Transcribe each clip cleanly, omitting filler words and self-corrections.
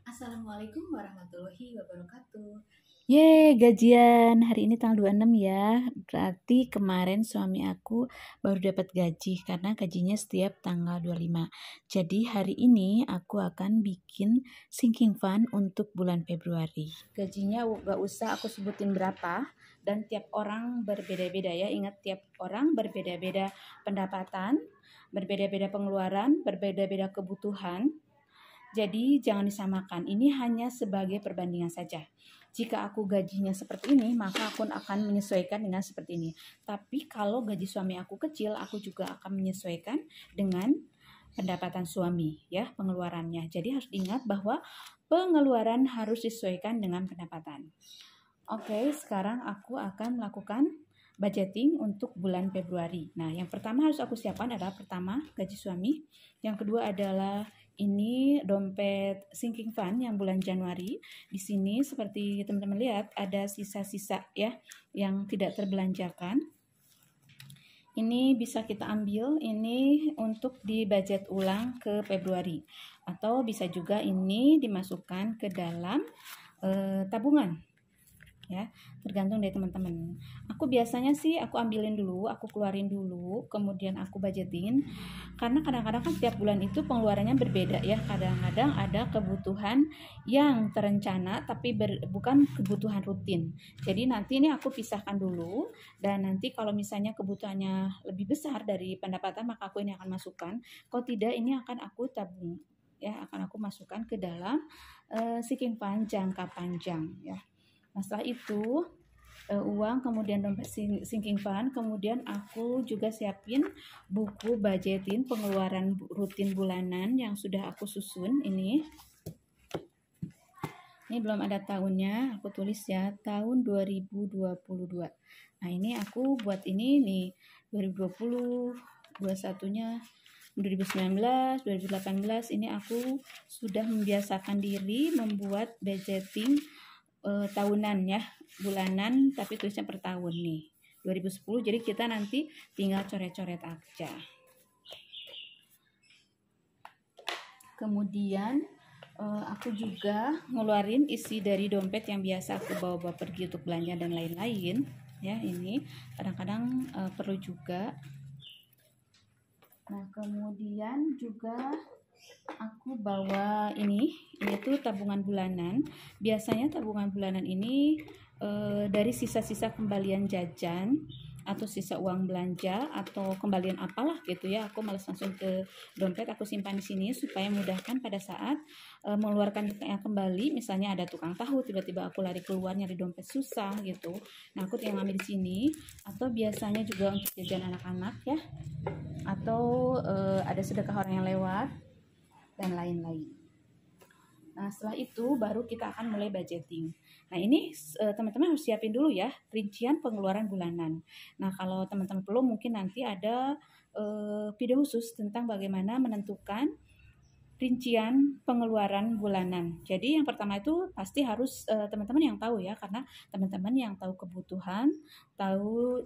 Assalamualaikum warahmatullahi wabarakatuh. Gajian hari ini tanggal 26 ya. Berarti kemarin suami aku baru dapat gaji karena gajinya setiap tanggal 25. Jadi hari ini aku akan bikin sinking fund untuk bulan Februari. Gajinya gak usah aku sebutin berapa dan tiap orang berbeda-beda ya. Ingat, tiap orang berbeda-beda pendapatan, berbeda-beda pengeluaran, berbeda-beda kebutuhan. Jadi jangan disamakan, ini hanya sebagai perbandingan saja. Jika aku gajinya seperti ini, maka aku akan menyesuaikan dengan seperti ini. Tapi kalau gaji suami aku kecil, aku juga akan menyesuaikan dengan pendapatan suami, ya, pengeluarannya. Jadi harus diingat bahwa pengeluaran harus disesuaikan dengan pendapatan. Oke, sekarang aku akan melakukan budgeting untuk bulan Februari. Nah, yang pertama harus aku siapkan adalah pertama gaji suami. Yang kedua adalah ini dompet sinking fund yang bulan Januari. Di sini seperti teman-teman lihat ada sisa-sisa ya yang tidak terbelanjakan. Ini bisa kita ambil ini untuk dibudget ulang ke Februari. Atau bisa juga ini dimasukkan ke dalam tabungan. Ya, tergantung dari teman-teman. Aku biasanya sih aku ambilin dulu, aku keluarin dulu, kemudian aku budgetin. Karena kadang-kadang kan tiap bulan itu pengeluarannya berbeda ya. Kadang-kadang ada kebutuhan yang terencana tapi bukan kebutuhan rutin. Jadi nanti ini aku pisahkan dulu, dan nanti kalau misalnya kebutuhannya lebih besar dari pendapatan, maka aku ini akan masukkan. Kalau tidak, ini akan aku tabung ya, akan aku masukkan ke dalam sinking fund jangka panjang ya. Nah, setelah itu uang, kemudian dompet sinking fund, kemudian aku juga siapin buku budgetin pengeluaran rutin bulanan yang sudah aku susun ini. Ini belum ada tahunnya, aku tulis ya, tahun 2022. Nah, ini aku buat ini nih, 2020, 21-nya 2019, 2018, ini aku sudah membiasakan diri membuat budgeting tahunan ya, bulanan tapi tulisnya per tahun nih, 2010. Jadi kita nanti tinggal coret-coret aja. Kemudian aku juga ngeluarin isi dari dompet yang biasa aku bawa pergi untuk belanja dan lain-lain ya. Ini kadang-kadang perlu juga. Nah, kemudian juga aku bawa ini tuh tabungan bulanan. Biasanya tabungan bulanan ini dari sisa-sisa kembalian jajan atau sisa uang belanja atau kembalian apalah gitu ya. Aku malas langsung ke dompet, aku simpan di sini supaya mudahkan pada saat mengeluarkan kembali. Misalnya ada tukang tahu, tiba-tiba aku lari keluar nyari dompet susah gitu. Nah, aku tinggal ngambil di sini. Atau biasanya juga untuk jajan anak-anak ya, atau ada sedekah orang yang lewat dan lain-lain. Nah, setelah itu baru kita akan mulai budgeting. Nah, ini teman-teman harus siapin dulu ya rincian pengeluaran bulanan. Nah, kalau teman-teman perlu, mungkin nanti ada video khusus tentang bagaimana menentukan rincian pengeluaran bulanan. Jadi yang pertama itu pasti harus teman-teman yang tahu ya, karena teman-teman yang tahu kebutuhan, tahu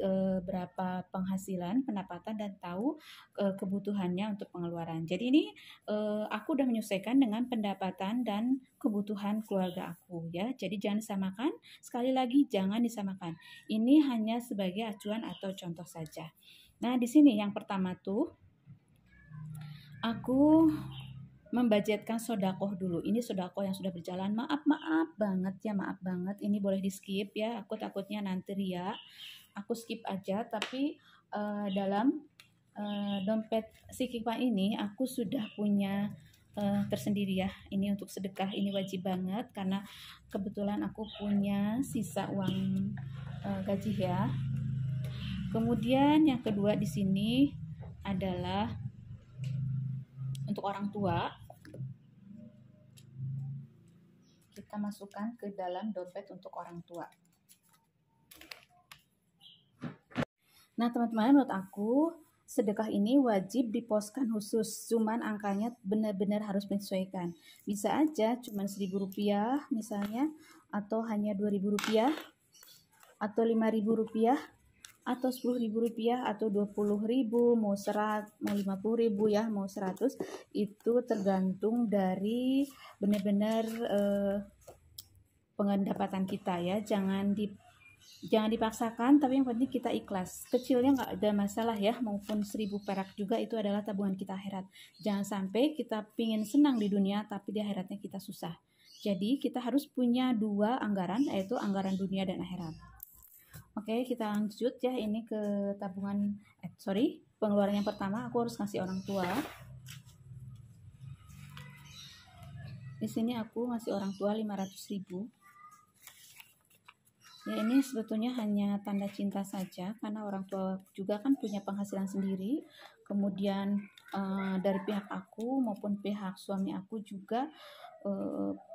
berapa penghasilan, pendapatan, dan tahu kebutuhannya untuk pengeluaran. Jadi ini aku udah menyesuaikan dengan pendapatan dan kebutuhan keluarga aku ya. Jadi jangan disamakan, sekali lagi jangan disamakan. Ini hanya sebagai acuan atau contoh saja. Nah, di sini yang pertama tuh aku membudgetkan sodakoh dulu. Ini sodakoh yang sudah berjalan. Maaf banget ya, maaf banget. Ini boleh di skip ya. Aku takutnya nanti ria. Aku skip aja. Tapi dalam dompet sinking fund ini aku sudah punya tersendiri ya. Ini untuk sedekah, ini wajib banget karena kebetulan aku punya sisa uang gaji ya. Kemudian yang kedua di sini adalah untuk orang tua. Kita masukkan ke dalam dompet untuk orang tua. Nah, teman-teman, menurut aku sedekah ini wajib diposkan khusus, cuman angkanya benar-benar harus menyesuaikan. Bisa aja cuman Rp1.000 misalnya, atau hanya Rp2.000 atau Rp5.000, atau Rp10.000 atau Rp20.000, mau 50.000 ya, mau 100, itu tergantung dari benar-benar pendapatan kita ya. Jangan dipaksakan, tapi yang penting kita ikhlas. Kecilnya nggak ada masalah ya, maupun 1.000 perak juga itu adalah tabungan kita akhirat. Jangan sampai kita pingin senang di dunia tapi di akhiratnya kita susah. Jadi kita harus punya 2 anggaran, yaitu anggaran dunia dan akhirat. Oke, kita lanjut ya, ini ke tabungan, pengeluaran yang pertama aku harus ngasih orang tua. Di sini aku ngasih orang tua 500.000. Ya, ini sebetulnya hanya tanda cinta saja, karena orang tua juga kan punya penghasilan sendiri. Kemudian dari pihak aku maupun pihak suami aku juga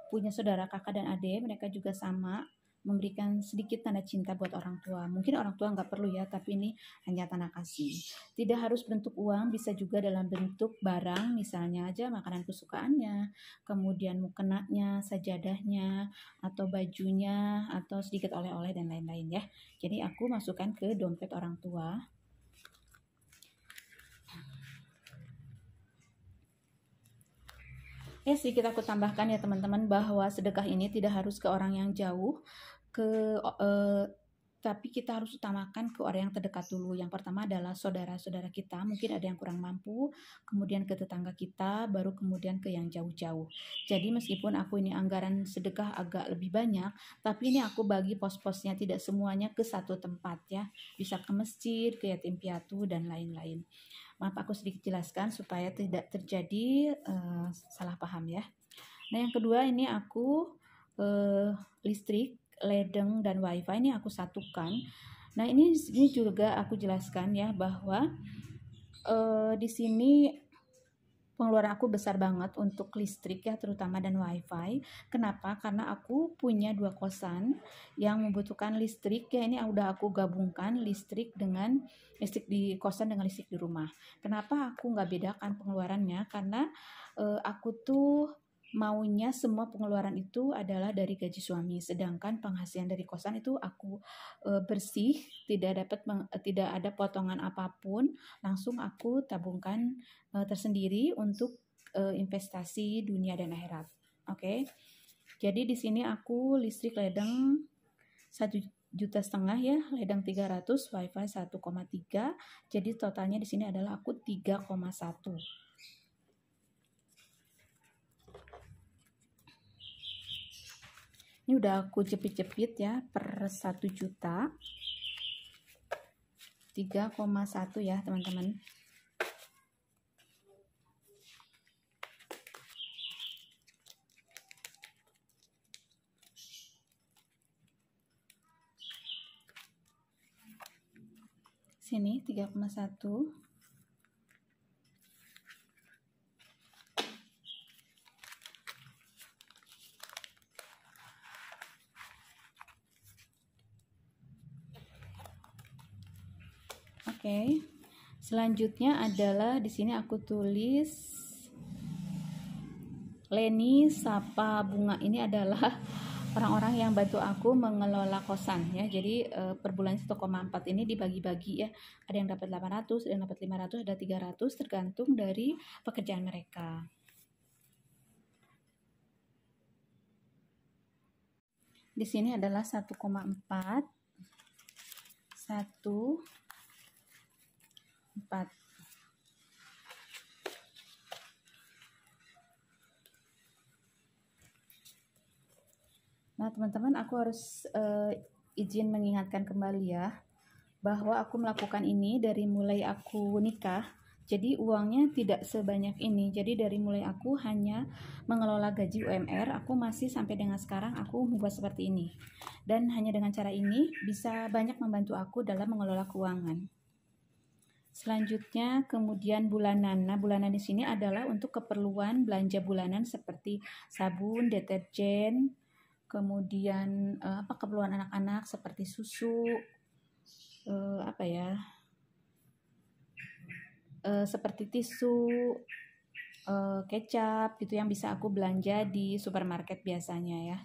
punya saudara kakak dan adik, mereka juga sama memberikan sedikit tanda cinta buat orang tua. Mungkin orang tua nggak perlu ya, tapi ini hanya tanda kasih. Tidak harus bentuk uang, bisa juga dalam bentuk barang, misalnya aja makanan kesukaannya, kemudian mukenanya, sajadahnya, atau bajunya, atau sedikit oleh-oleh dan lain-lain ya. Jadi aku masukkan ke dompet orang tua. Ya, sedikit aku tambahkan ya teman-teman, bahwa sedekah ini tidak harus ke orang yang jauh, tapi kita harus utamakan ke orang yang terdekat dulu. Yang pertama adalah saudara-saudara kita, mungkin ada yang kurang mampu, kemudian ke tetangga kita, baru kemudian ke yang jauh-jauh. Jadi meskipun aku ini anggaran sedekah agak lebih banyak, tapi ini aku bagi pos-posnya, tidak semuanya ke satu tempat ya. Bisa ke masjid, ke yatim piatu, dan lain-lain. Maaf, aku sedikit jelaskan supaya tidak terjadi salah paham ya. Nah, yang kedua ini aku listrik, ledeng, dan wifi ini aku satukan. Nah, ini juga aku jelaskan ya, bahwa di sini pengeluaran aku besar banget untuk listrik ya, terutama, dan wifi. Kenapa? Karena aku punya 2 kosan yang membutuhkan listrik ya. Ini udah aku gabungkan listrik di kosan dengan listrik di rumah. Kenapa aku nggak bedakan pengeluarannya? Karena aku tuh maunya semua pengeluaran itu adalah dari gaji suami, sedangkan penghasilan dari kosan itu aku bersih, tidak ada potongan apapun, langsung aku tabungkan tersendiri untuk investasi dunia dan akhirat. Oke. Jadi di sini aku listrik ledeng 1,5 juta ya, ledeng 300, wifi 1,3. Jadi totalnya di sini adalah aku 3,1. Ini udah aku jepit-jepit ya, per 1 juta 3,1 ya teman-teman. Sini 3,1. Oke. Selanjutnya adalah di sini aku tulis Leni Sapa Bunga. Ini adalah orang-orang yang bantu aku mengelola kosan ya. Jadi per bulan 1,4 ini dibagi-bagi ya. Ada yang dapat 800, ada yang dapat 500, ada 300, tergantung dari pekerjaan mereka. Di sini adalah 1,4, 1,4. Nah, teman-teman, aku harus izin mengingatkan kembali ya, bahwa aku melakukan ini dari mulai aku nikah. Jadi uangnya tidak sebanyak ini. Jadi dari mulai aku hanya mengelola gaji UMR, aku masih sampai dengan sekarang aku membuat seperti ini. Dan hanya dengan cara ini bisa banyak membantu aku dalam mengelola keuangan. Selanjutnya kemudian bulanan. Nah, bulanan di sini adalah untuk keperluan belanja bulanan seperti sabun, deterjen, kemudian keperluan anak-anak seperti susu, seperti tisu, kecap gitu yang bisa aku belanja di supermarket biasanya ya.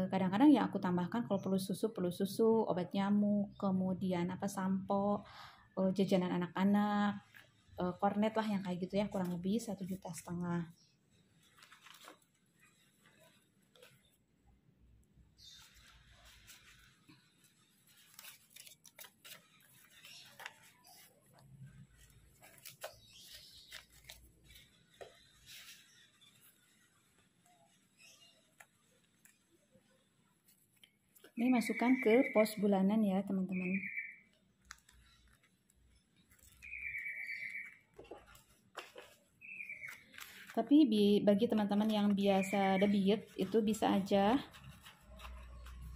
kadang-kadang ya aku tambahkan kalau perlu susu, obat nyamuk, kemudian sampo, jajanan anak-anak, kornet lah yang kayak gitu ya, kurang lebih 1,5 juta. Ini masukkan ke pos bulanan ya teman-teman. Tapi bagi teman-teman yang biasa debit, itu bisa aja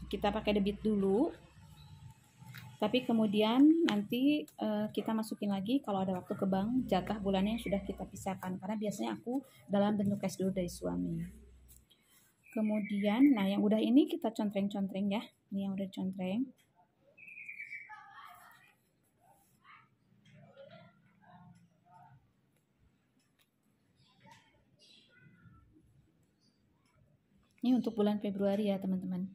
kita pakai debit dulu. Tapi kemudian nanti kita masukin lagi kalau ada waktu ke bank jatah bulannya yang sudah kita pisahkan. Karena biasanya aku dalam bentuk cash dulu dari suami. Kemudian, nah yang udah ini kita contreng-contreng ya. Ini yang udah contreng. Ini untuk bulan Februari ya teman-teman.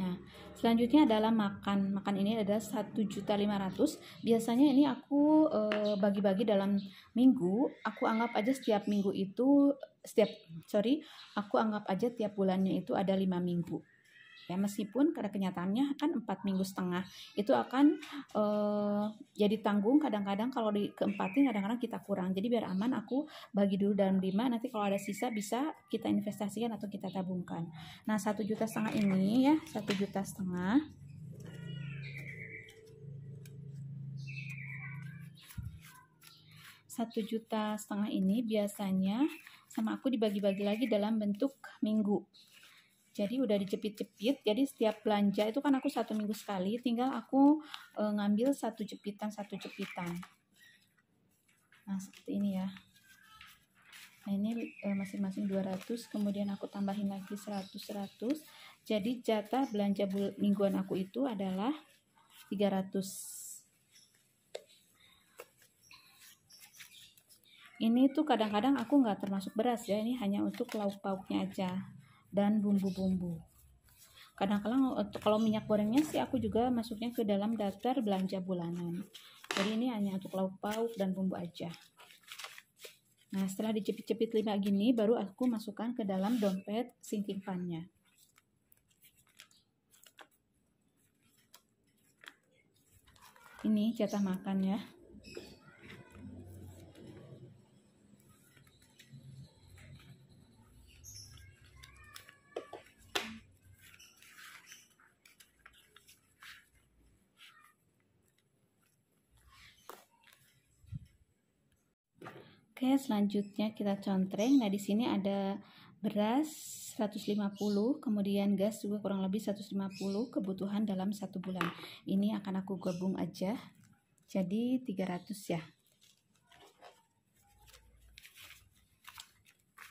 Nah, selanjutnya adalah makan. Makan ini adalah 1.500.000. Biasanya ini aku bagi-bagi dalam minggu. Aku anggap aja setiap minggu itu aku anggap aja tiap bulannya itu ada 5 minggu. Ya, meskipun pada kenyataannya kan 4,5 minggu itu akan jadi tanggung. Kadang-kadang kalau keempatin kadang-kadang kita kurang, jadi biar aman aku bagi dulu dalam 5, nanti kalau ada sisa bisa kita investasikan atau kita tabungkan. Nah 1,5 juta ini ya, 1,5 juta. 1,5 juta ini biasanya sama aku dibagi-bagi lagi dalam bentuk minggu. Jadi udah dijepit-jepit, jadi setiap belanja itu kan aku 1 minggu sekali, tinggal aku ngambil satu jepitan. Nah seperti ini ya. Nah ini masing-masing 200, kemudian aku tambahin lagi 100. Jadi jatah belanja mingguan aku itu adalah 300. Ini tuh kadang-kadang aku nggak termasuk beras ya, ini hanya untuk lauk pauknya aja dan bumbu-bumbu. Kadang-kadang kalau minyak gorengnya sih aku juga masuknya ke dalam daftar belanja bulanan. Jadi ini hanya untuk lauk pauk dan bumbu aja. Nah setelah dijepit-jepit 5 gini, baru aku masukkan ke dalam dompet sinking fund-nya. Ini jatah makan ya. Oke, selanjutnya kita contreng. Nah, di sini ada beras 150, kemudian gas juga kurang lebih 150 kebutuhan dalam 1 bulan. Ini akan aku gabung aja. Jadi 300 ya.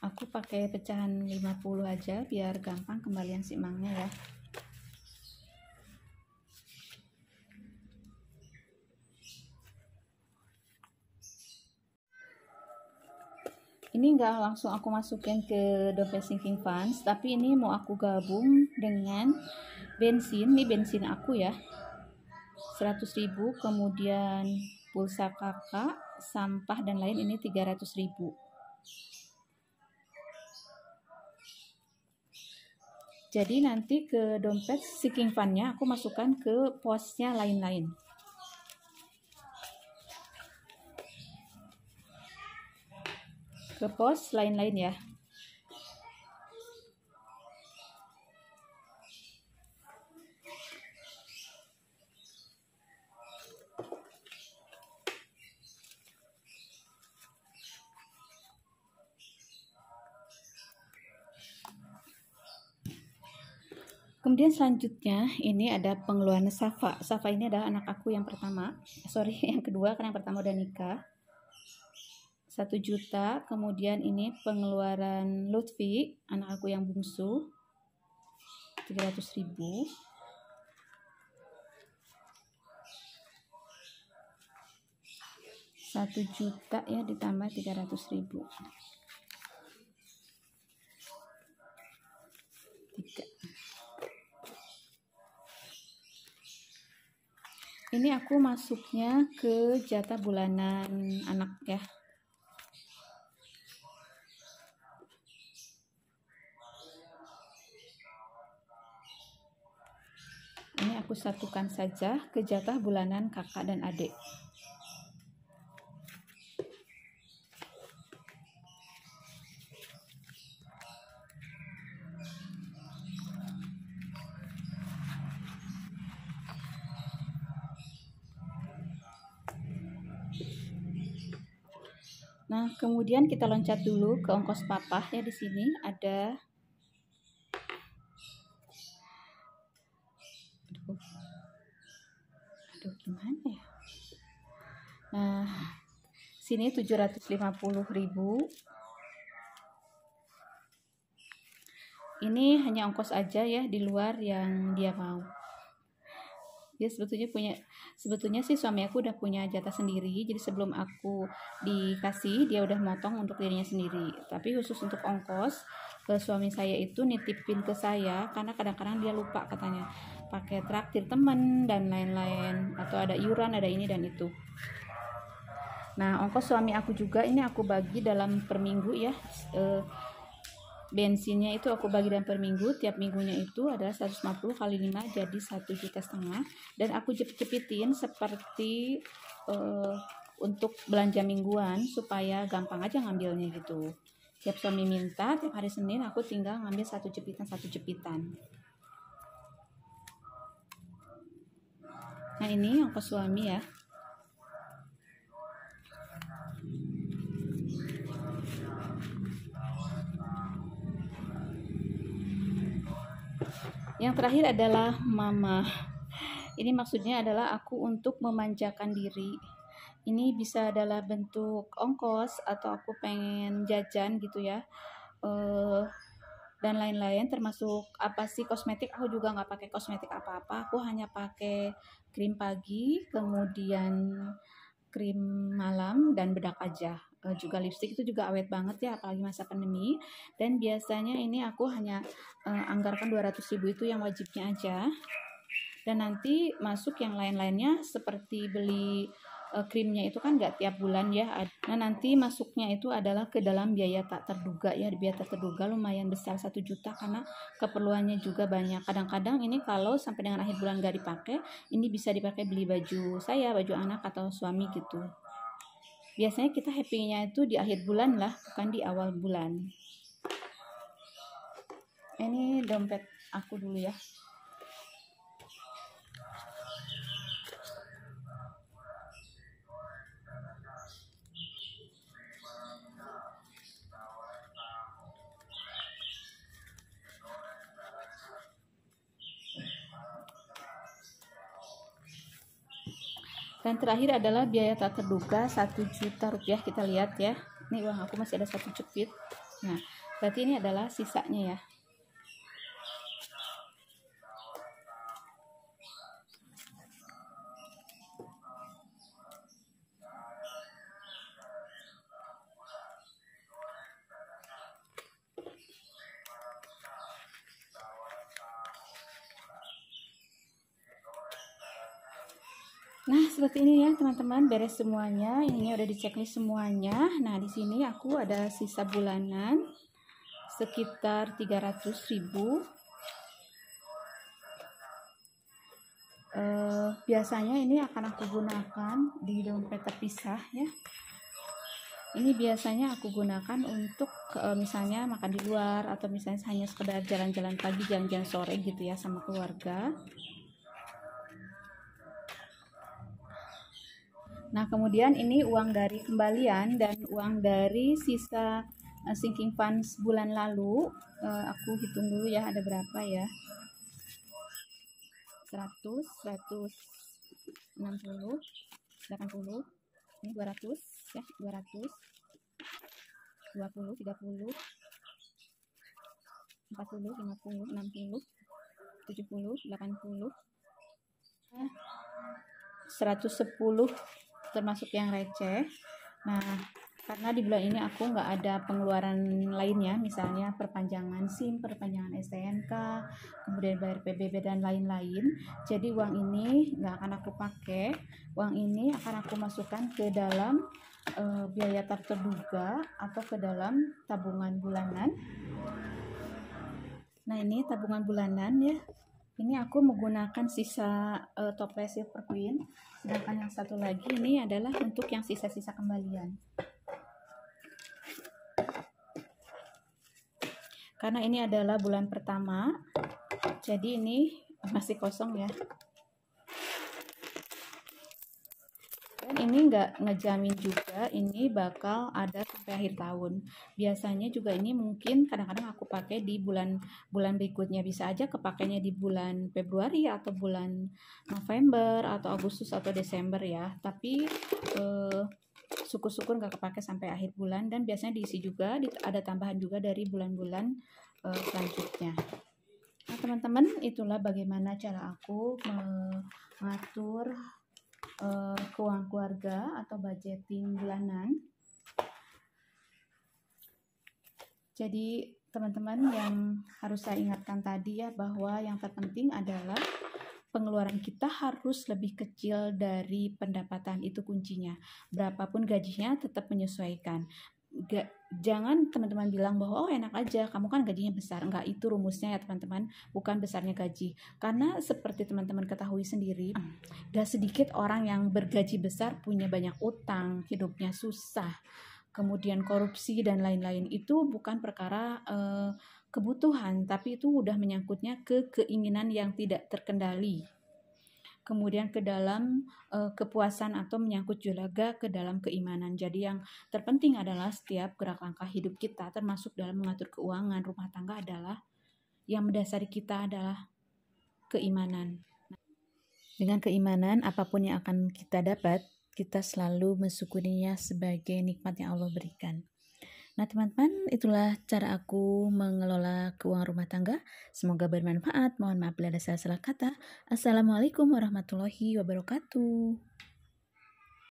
Aku pakai pecahan 50 aja biar gampang kembalian simbangnya ya. Ini enggak langsung aku masukin ke dompet sinking funds, tapi ini mau aku gabung dengan bensin. Ini bensin aku ya, 100.000, kemudian pulsa kakak, sampah dan lain ini 300.000. Jadi nanti ke dompet sinking fund-nya aku masukkan ke posnya lain-lain. Ke pos lain-lain ya. Kemudian selanjutnya ini ada pengeluaran Safa. Safa ini adalah anak aku yang pertama, yang kedua, karena yang pertama udah nikah. 1 juta, kemudian ini pengeluaran Lutfi, anak aku yang bungsu, 300.000. Satu juta ya ditambah 300.000. Ini aku masuknya ke jatah bulanan anak ya. Ini aku satukan saja ke jatah bulanan kakak dan adik. Nah, kemudian kita loncat dulu ke ongkos papa ya. Di sini ada aduh gimana ya. Nah, sini 750.000. Ini hanya ongkos aja ya, di luar yang dia mau. Dia sebetulnya sih suami aku udah punya jatah sendiri, jadi sebelum aku dikasih dia udah motong untuk dirinya sendiri. Tapi khusus untuk ongkos ke suami saya itu nitipin ke saya karena kadang-kadang dia lupa katanya pakai traktir temen dan lain-lain, atau ada iuran, ada ini dan itu. Nah, ongkos suami aku juga ini aku bagi dalam per minggu ya. Bensinnya itu aku bagi dalam per minggu, tiap minggunya itu adalah 150 kali 5 jadi 1,5 juta, dan aku jepit-jepitin seperti untuk belanja mingguan supaya gampang aja ngambilnya gitu. Tiap suami minta, tiap hari Senin aku tinggal ngambil satu jepitan. Nah, ini ongkos suami ya. Yang terakhir adalah mama. Ini maksudnya adalah aku untuk memanjakan diri. Ini bisa adalah bentuk ongkos atau aku pengen jajan gitu ya. Dan lain-lain, termasuk apa sih kosmetik. Aku juga nggak pakai kosmetik apa-apa. Aku hanya pakai krim pagi, kemudian krim malam dan bedak aja. Juga lipstick itu juga awet banget ya, apalagi masa pandemi. Dan biasanya ini aku hanya anggarkan 200.000 itu yang wajibnya aja, dan nanti masuk yang lain-lainnya seperti beli krimnya itu kan nggak tiap bulan ya. Nah, nanti masuknya itu adalah ke dalam biaya tak terduga ya. Biaya tak terduga lumayan besar, 1 juta, karena keperluannya juga banyak. Kadang-kadang ini kalau sampai dengan akhir bulan nggak dipakai, ini bisa dipakai beli baju saya, baju anak atau suami gitu. Biasanya kita happy-nya itu di akhir bulan lah, bukan di awal bulan. Ini dompet aku dulu ya. Dan terakhir adalah biaya tak terduga 1 juta rupiah. Kita lihat ya. Ini uang aku masih ada 1 jepit. Nah, berarti ini adalah sisanya ya. Nah, seperti ini ya teman-teman, beres semuanya. Ini udah diceklis semuanya. Nah, di sini aku ada sisa bulanan sekitar 300.000. Biasanya ini akan aku gunakan di dompet terpisah ya. Ini biasanya aku gunakan untuk misalnya makan di luar, atau misalnya hanya sekedar jalan-jalan pagi, jalan-jalan sore gitu ya sama keluarga. Nah, kemudian ini uang dari kembalian dan uang dari sisa sinking funds bulan lalu. Aku hitung dulu ya, ada berapa ya. 100, 160, 80, ini 200 ya, 200, 20, 30, 40, 50, 60, 70, 80, 110 termasuk yang receh. Nah, karena di bulan ini aku nggak ada pengeluaran lainnya, misalnya perpanjangan SIM, perpanjangan STNK, kemudian bayar PBB dan lain-lain. Jadi uang ini nggak akan aku pakai, uang ini akan aku masukkan ke dalam biaya tak terduga atau ke dalam tabungan bulanan. Nah, ini tabungan bulanan ya. Ini aku menggunakan sisa toples Silver Queen, sedangkan yang satu lagi ini adalah untuk yang sisa-sisa kembalian. Karena ini adalah bulan pertama, jadi ini masih kosong ya. Dan ini nggak ngejamin juga ini bakal ada sampai akhir tahun. Biasanya juga ini mungkin kadang-kadang aku pakai di bulan berikutnya, bisa aja kepakainya di bulan Februari atau bulan November atau Agustus atau Desember ya. Tapi syukur-syukur nggak kepake sampai akhir bulan, dan biasanya diisi juga ada tambahan juga dari bulan-bulan selanjutnya. Nah teman-teman, itulah bagaimana cara aku mengatur keuangan keluarga atau budgeting bulanan. Jadi teman-teman, yang harus saya ingatkan tadi ya, bahwa yang terpenting adalah pengeluaran kita harus lebih kecil dari pendapatan, itu kuncinya. Berapapun gajinya tetap menyesuaikan. Jangan teman-teman bilang bahwa oh enak aja, kamu kan gajinya besar. Enggak, itu rumusnya ya teman-teman, bukan besarnya gaji. Karena seperti teman-teman ketahui sendiri, gak sedikit orang yang bergaji besar punya banyak utang, hidupnya susah, kemudian korupsi dan lain-lain. Itu bukan perkara kebutuhan, tapi itu udah menyangkutnya ke keinginan yang tidak terkendali, kemudian ke dalam kepuasan, atau menyangkut juga ke dalam keimanan. Jadi yang terpenting adalah setiap gerak langkah hidup kita, termasuk dalam mengatur keuangan rumah tangga, adalah yang mendasari kita adalah keimanan. Dengan keimanan, apapun yang akan kita dapat, kita selalu mensyukurinya sebagai nikmat yang Allah berikan. Nah teman-teman, itulah cara aku mengelola keuangan rumah tangga. Semoga bermanfaat. Mohon maaf bila ada salah-salah kata. Assalamualaikum warahmatullahi wabarakatuh.